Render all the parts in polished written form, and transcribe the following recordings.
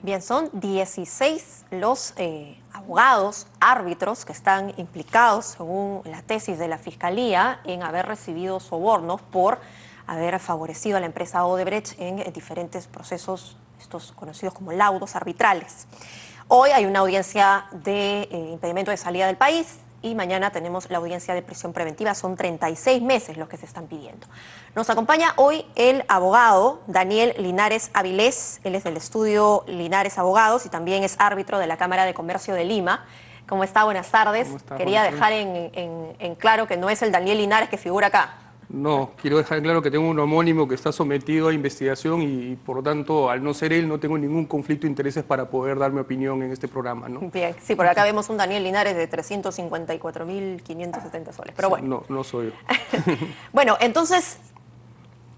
Bien, son 16 los abogados, árbitros que están implicados, según la tesis de la Fiscalía, en haber recibido sobornos por haber favorecido a la empresa Odebrecht en diferentes procesos, estos conocidos como laudos arbitrales. Hoy hay una audiencia de impedimento de salida del país y mañana tenemos la audiencia de prisión preventiva. Son 36 meses los que se están pidiendo. Nos acompaña hoy el abogado Daniel Linares Avilés. Él es del estudio Linares Abogados y también es árbitro de la Cámara de Comercio de Lima. ¿Cómo está? Buenas tardes. ¿Cómo está? Quería dejar en claro que no es el Daniel Linares que figura acá. No, quiero dejar en claro que tengo un homónimo que está sometido a investigación y por lo tanto, al no ser él, no tengo ningún conflicto de intereses para poder dar mi opinión en este programa, ¿no? Bien, sí, por acá vemos un Daniel Linares de 354.570 soles, pero bueno. No, no soy yo. Bueno, entonces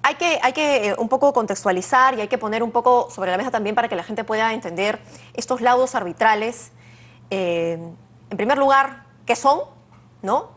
hay que un poco contextualizar y hay que poner un poco sobre la mesa también para que la gente pueda entender estos laudos arbitrales. En primer lugar, ¿qué son? ¿No?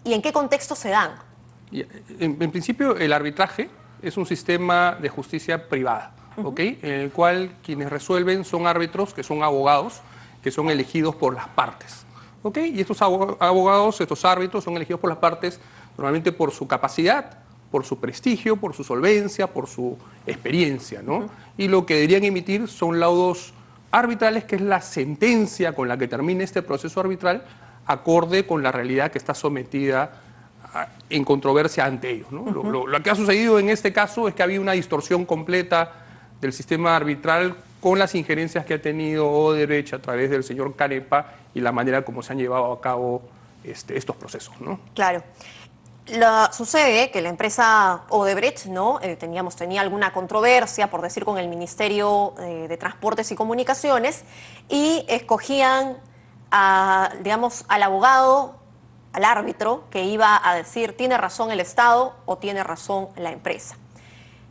¿Y en qué contexto se dan? En principio, el arbitraje es un sistema de justicia privada, ¿ok? En el cual quienes resuelven son árbitros, que son abogados, que son elegidos por las partes, ¿ok? Y estos abogados, estos árbitros son elegidos por las partes normalmente por su capacidad, por su prestigio, por su solvencia, por su experiencia, ¿no? Y lo que deberían emitir son laudos arbitrales, que es la sentencia con la que termina este proceso arbitral, acorde con la realidad que está sometida en controversia ante ellos, ¿no? Lo que ha sucedido en este caso es que había una distorsión completa del sistema arbitral con las injerencias que ha tenido Odebrecht a través del señor Canepa y la manera como se han llevado a cabo estos procesos, ¿no? Claro. Sucede que la empresa Odebrecht, ¿no? tenía alguna controversia, por decir, con el Ministerio de Transportes y Comunicaciones, y escogían digamos, al abogado, al árbitro, que iba a decir tiene razón el Estado o tiene razón la empresa.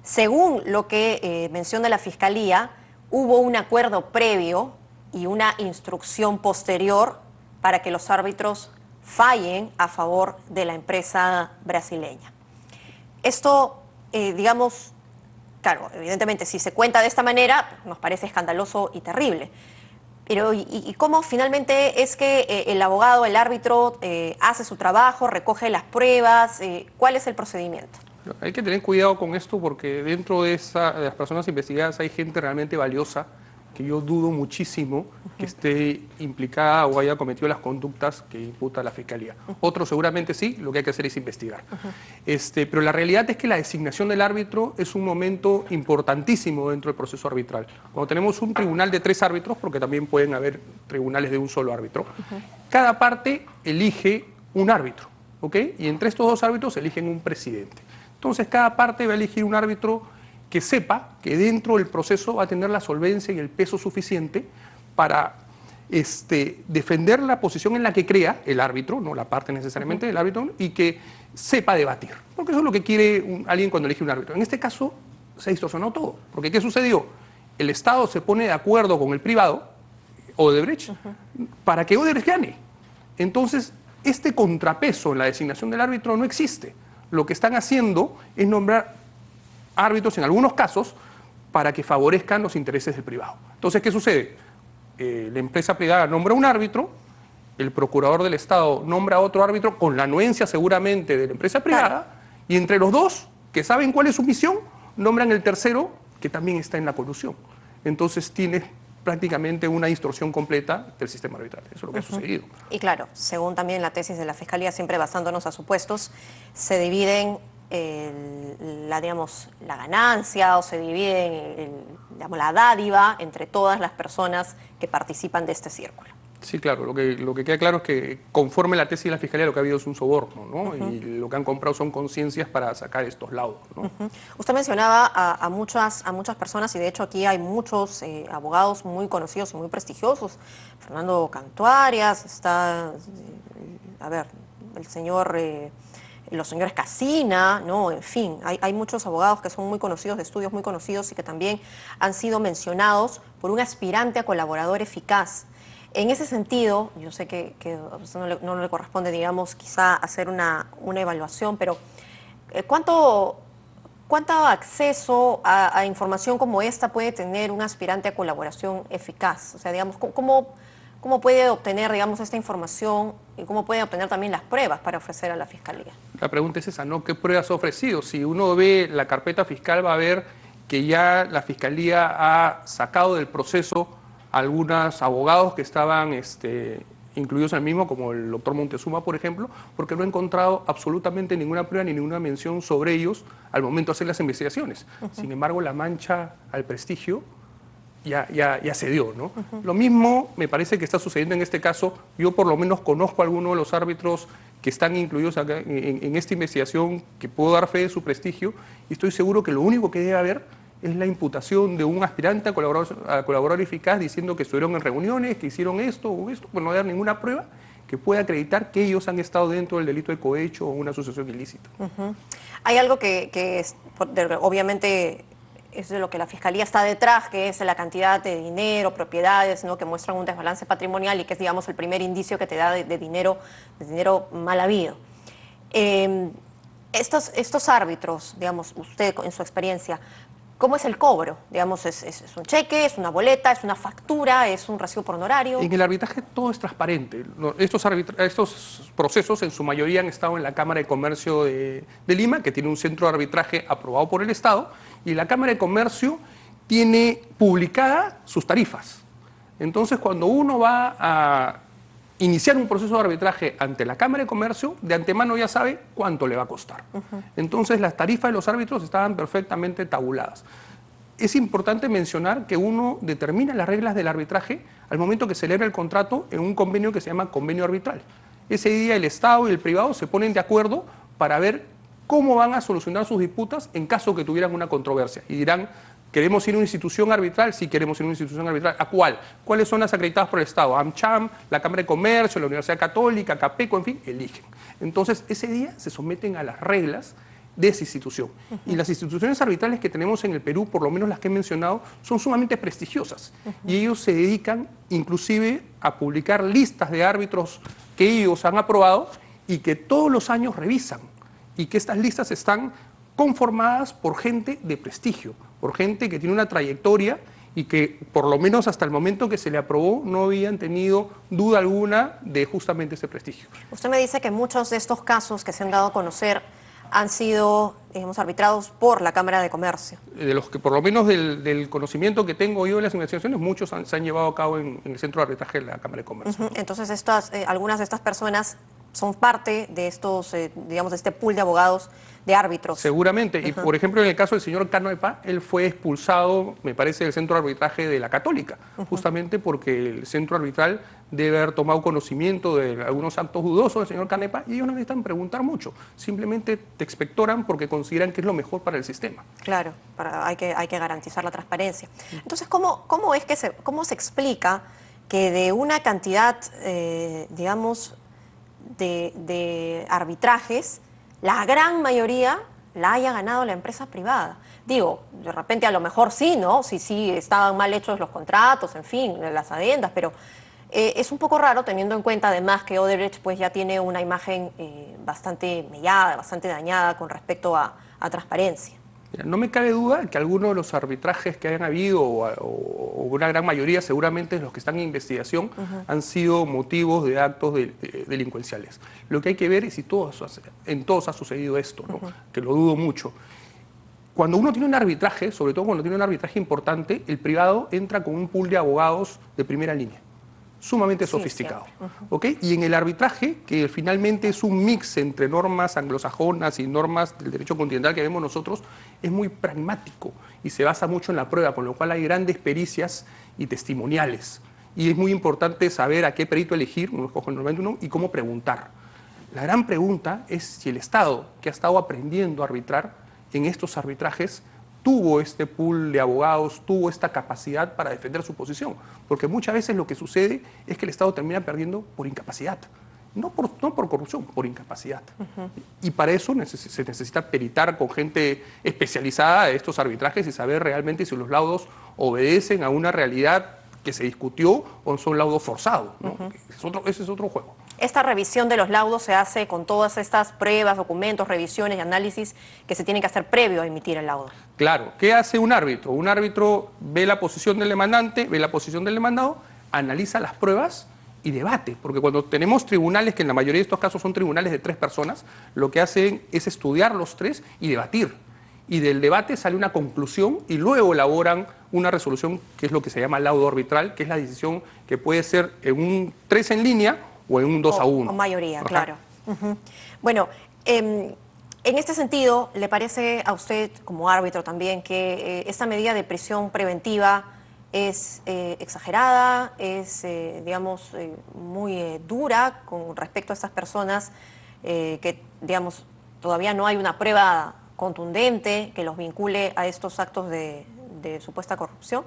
Según lo que menciona la Fiscalía, hubo un acuerdo previo y una instrucción posterior para que los árbitros fallen a favor de la empresa brasileña. Esto, digamos, claro, evidentemente si se cuenta de esta manera nos parece escandaloso y terrible. Pero ¿y cómo finalmente es que el abogado, el árbitro, hace su trabajo, recoge las pruebas? ¿Cuál es el procedimiento? Hay que tener cuidado con esto porque dentro de las personas investigadas hay gente realmente valiosa que yo dudo muchísimo que esté implicada o haya cometido las conductas que imputa la Fiscalía. Otros seguramente sí, lo que hay que hacer es investigar. Pero la realidad es que la designación del árbitro es un momento importantísimo dentro del proceso arbitral. Cuando tenemos un tribunal de 3 árbitros, porque también pueden haber tribunales de un solo árbitro, cada parte elige un árbitro, ¿ok? Y entre estos 2 árbitros eligen un presidente. Entonces cada parte va a elegir un árbitro que sepa que dentro del proceso va a tener la solvencia y el peso suficiente para defender la posición en la que crea el árbitro, no la parte necesariamente del árbitro, y que sepa debatir. Porque eso es lo que quiere alguien cuando elige un árbitro. En este caso se distorsionó todo. Porque ¿qué sucedió? El Estado se pone de acuerdo con el privado, Odebrecht, para que Odebrecht gane. Entonces, este contrapeso en la designación del árbitro no existe. Lo que están haciendo es nombrar árbitros en algunos casos para que favorezcan los intereses del privado. Entonces, ¿qué sucede? La empresa privada nombra un árbitro, el procurador del Estado nombra a otro árbitro con la anuencia seguramente de la empresa privada, y entre los dos, que saben cuál es su misión, nombran el tercero que también está en la colusión. Entonces tienes prácticamente una distorsión completa del sistema arbitral. Eso es lo que ha sucedido. Y claro, según también la tesis de la Fiscalía, siempre basándonos a supuestos, se dividen digamos, la ganancia o se divide digamos, la dádiva entre todas las personas que participan de este círculo. Sí, claro. Lo que queda claro es que conforme la tesis de la Fiscalía lo que ha habido es un soborno, ¿no? Y lo que han comprado son conciencias para sacar estos laudos, ¿no? Usted mencionaba a muchas personas y de hecho aquí hay muchos abogados muy conocidos y muy prestigiosos. Fernando Cantuarias, está, a ver, el señor... los señores Casina, ¿no? En fin, hay muchos abogados que son muy conocidos, de estudios muy conocidos y que también han sido mencionados por un aspirante a colaborador eficaz. En ese sentido, yo sé que a usted no le corresponde, digamos, quizá hacer una evaluación, pero ¿cuánto ¿Cuánto acceso a información como esta puede tener un aspirante a colaboración eficaz? O sea, digamos, ¿cómo puede obtener, digamos, esta información y cómo puede obtener también las pruebas para ofrecer a la Fiscalía? La pregunta es esa, ¿no? ¿Qué pruebas ha ofrecido? Si uno ve la carpeta fiscal, va a ver que ya la Fiscalía ha sacado del proceso a algunos abogados que estaban incluidos en el mismo, como el doctor Montezuma, por ejemplo, porque no ha encontrado absolutamente ninguna prueba ni ninguna mención sobre ellos al momento de hacer las investigaciones. Sin embargo, la mancha al prestigio ya se dio, ¿no? Lo mismo me parece que está sucediendo en este caso. Yo por lo menos conozco a algunos de los árbitros que están incluidos acá en esta investigación, que puedo dar fe de su prestigio, y estoy seguro que lo único que debe haber es la imputación de un aspirante a colaborador eficaz diciendo que estuvieron en reuniones, que hicieron esto o esto, pero no hay ninguna prueba que pueda acreditar que ellos han estado dentro del delito de cohecho o una asociación ilícita. Hay algo que obviamente es de lo que la Fiscalía está detrás, que es la cantidad de dinero, propiedades, ¿no?, que muestran un desbalance patrimonial y que es, digamos, el primer indicio que te da de dinero mal habido. Estos árbitros, digamos, usted en su experiencia, ¿cómo es el cobro? Digamos, ¿es un cheque, es una boleta, es una factura, es un recibo por honorario? En el arbitraje todo es transparente. Estos procesos en su mayoría han estado en la Cámara de Comercio de Lima, que tiene un centro de arbitraje aprobado por el Estado, y la Cámara de Comercio tiene publicadas sus tarifas. Entonces, cuando uno va a iniciar un proceso de arbitraje ante la Cámara de Comercio, de antemano ya sabe cuánto le va a costar. Entonces, las tarifas de los árbitros estaban perfectamente tabuladas. Es importante mencionar que uno determina las reglas del arbitraje al momento que celebra el contrato en un convenio que se llama convenio arbitral. Ese día el Estado y el privado se ponen de acuerdo para ver cómo van a solucionar sus disputas en caso que tuvieran una controversia. Y dirán, ¿queremos ir a una institución arbitral? Sí, queremos ir a una institución arbitral. ¿A cuál? ¿Cuáles son las acreditadas por el Estado? AmCham, la Cámara de Comercio, la Universidad Católica, Capeco, en fin, eligen. Entonces, ese día se someten a las reglas de esa institución. Y las instituciones arbitrales que tenemos en el Perú, por lo menos las que he mencionado, son sumamente prestigiosas. Y ellos se dedican inclusive a publicar listas de árbitros que ellos han aprobado y que todos los años revisan. Y que estas listas están conformadas por gente de prestigio, por gente que tiene una trayectoria y que por lo menos hasta el momento que se le aprobó no habían tenido duda alguna de justamente ese prestigio. Usted me dice que muchos de estos casos que se han dado a conocer han sido, digamos, arbitrados por la Cámara de Comercio. De los que por lo menos del conocimiento que tengo yo de las investigaciones, muchos se han llevado a cabo en el centro de arbitraje de la Cámara de Comercio. Entonces, algunas de estas personas son parte de estos, digamos, de este pool de abogados, de árbitros. Seguramente. Y, por ejemplo, en el caso del señor Canepa, él fue expulsado, me parece, del centro de arbitraje de la Católica, justamente porque el centro arbitral debe haber tomado conocimiento de algunos actos dudosos del señor Canepa y ellos no necesitan preguntar mucho. Simplemente te expectoran porque consideran que es lo mejor para el sistema. Claro, hay que garantizar la transparencia. Entonces, ¿cómo se explica que de una cantidad, digamos, de arbitrajes, la gran mayoría la haya ganado la empresa privada? Digo, de repente a lo mejor sí, ¿no? Sí, estaban mal hechos los contratos, en fin, las adendas, pero es un poco raro teniendo en cuenta además que Odebrecht pues ya tiene una imagen bastante mellada, bastante dañada con respecto a transparencia. No me cabe duda que algunos de los arbitrajes que hayan habido, o una gran mayoría, seguramente los que están en investigación, han sido motivos de actos delincuenciales. Lo que hay que ver es si en todos ha sucedido esto, ¿no? Que lo dudo mucho. Cuando uno tiene un arbitraje, sobre todo cuando tiene un arbitraje importante, el privado entra con un pool de abogados de primera línea, sumamente sofisticado. ¿Okay? Y en el arbitraje, que finalmente es un mix entre normas anglosajonas y normas del derecho continental que vemos nosotros, es muy pragmático y se basa mucho en la prueba, con lo cual hay grandes pericias y testimoniales. Y es muy importante saber a qué perito elegir, uno escoge normalmente uno, y cómo preguntar. La gran pregunta es si el Estado, que ha estado aprendiendo a arbitrar en estos arbitrajes, tuvo este pool de abogados, tuvo esta capacidad para defender su posición. Porque muchas veces lo que sucede es que el Estado termina perdiendo por incapacidad. No por corrupción, por incapacidad. Y para eso se necesita peritar con gente especializada de estos arbitrajes y saber realmente si los laudos obedecen a una realidad que se discutió o son laudos forzados, ¿no? Ese es otro juego. Esta revisión de los laudos se hace con todas estas pruebas, documentos, revisiones y análisis que se tienen que hacer previo a emitir el laudo. Claro, ¿qué hace un árbitro? Un árbitro ve la posición del demandante, ve la posición del demandado, analiza las pruebas y debate, porque cuando tenemos tribunales, que en la mayoría de estos casos son tribunales de 3 personas, lo que hacen es estudiar los 3 y debatir. Y del debate sale una conclusión y luego elaboran una resolución que es lo que se llama laudo arbitral, que es la decisión que puede ser en un 3 en línea o en un 2-1. O mayoría, Ajá. claro. Bueno, en este sentido, ¿le parece a usted, como árbitro también, que esta medida de prisión preventiva es exagerada, es, digamos, muy dura con respecto a estas personas que, digamos, todavía no hay una prueba contundente que los vincule a estos actos de supuesta corrupción?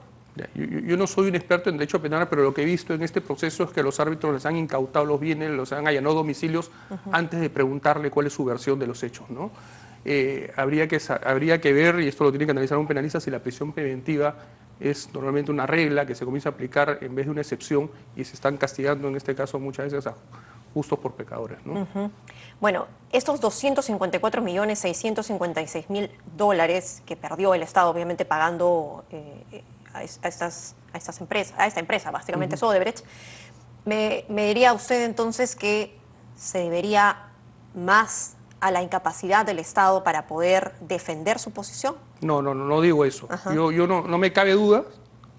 Yo no soy un experto en derecho penal, pero lo que he visto en este proceso es que los árbitros les han incautado los bienes, los han allanado domicilios antes de preguntarle cuál es su versión de los hechos, ¿no? Habría que ver, y esto lo tiene que analizar un penalista, si la prisión preventiva es normalmente una regla que se comienza a aplicar en vez de una excepción y se están castigando en este caso muchas veces a justos por pecadores, ¿no? Bueno, estos 254.656.000 dólares que perdió el Estado, obviamente pagando a esta empresa, básicamente es Odebrecht, me diría usted entonces que se debería más a la incapacidad del Estado para poder defender su posición. No digo eso. Yo no me cabe duda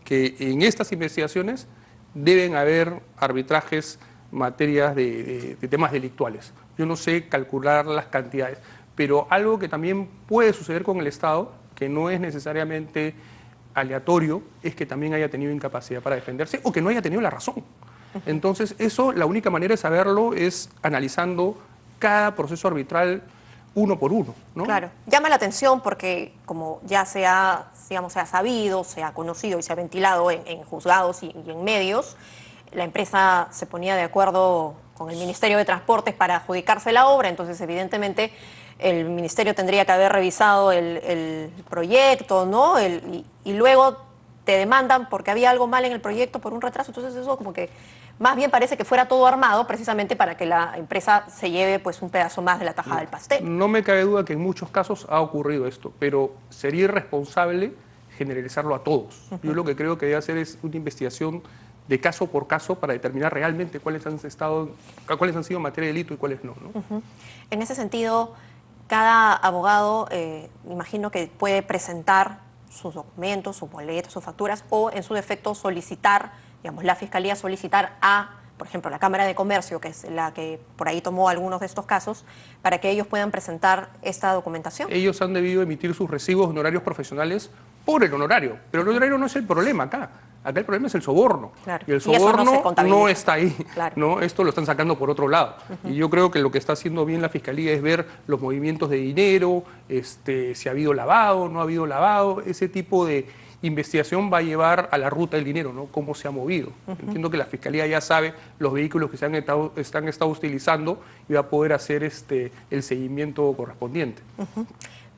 que en estas investigaciones deben haber arbitrajes, materias de temas delictuales. Yo no sé calcular las cantidades, pero algo que también puede suceder con el Estado, que no es necesariamente aleatorio, es que también haya tenido incapacidad para defenderse o que no haya tenido la razón. Entonces, eso, la única manera de saberlo es analizando cada proceso arbitral uno por uno, ¿no? Claro, llama la atención porque como ya se ha sabido, se ha conocido y se ha ventilado en juzgados y en medios, la empresa se ponía de acuerdo con el Ministerio de Transportes para adjudicarse la obra, entonces evidentemente el Ministerio tendría que haber revisado el proyecto, ¿no? Y luego te demandan porque había algo mal en el proyecto por un retraso, entonces eso como que más bien parece que fuera todo armado precisamente para que la empresa se lleve pues un pedazo más de la tajada del pastel. No me cabe duda que en muchos casos ha ocurrido esto, pero sería irresponsable generalizarlo a todos. Yo lo que creo que debe hacer es una investigación de caso por caso para determinar realmente cuáles han sido en materia de delito y cuáles no, ¿no? En ese sentido, cada abogado, imagino que puede presentar sus documentos, sus boletos, sus facturas, o en su defecto solicitar, digamos, la Fiscalía solicitar a, por ejemplo, la Cámara de Comercio, que es la que por ahí tomó algunos de estos casos, para que ellos puedan presentar esta documentación. Ellos han debido emitir sus recibos de honorarios profesionales por el honorario, pero el honorario no es el problema acá. Acá el problema es el soborno. Claro. Y el soborno no está ahí. Claro. ¿No? Esto lo están sacando por otro lado. Y yo creo que lo que está haciendo bien la Fiscalía es ver los movimientos de dinero, si ha habido lavado, no ha habido lavado. Ese tipo de investigación va a llevar a la ruta del dinero, ¿no? Cómo se ha movido. Entiendo que la Fiscalía ya sabe los vehículos que se han estado utilizando y va a poder hacer el seguimiento correspondiente.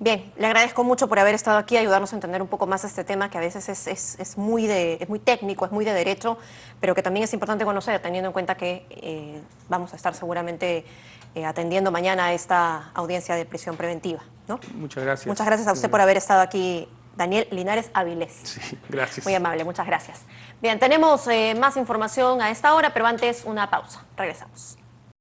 Bien, le agradezco mucho por haber estado aquí, ayudarnos a entender un poco más este tema que a veces es muy técnico, es muy de derecho, pero que también es importante conocer, teniendo en cuenta que vamos a estar seguramente atendiendo mañana a esta audiencia de prisión preventiva, ¿no? Muchas gracias. Muchas gracias a usted por haber estado aquí, Daniel Linares Avilés. Sí, gracias. Muy amable, muchas gracias. Bien, tenemos más información a esta hora, pero antes una pausa. Regresamos.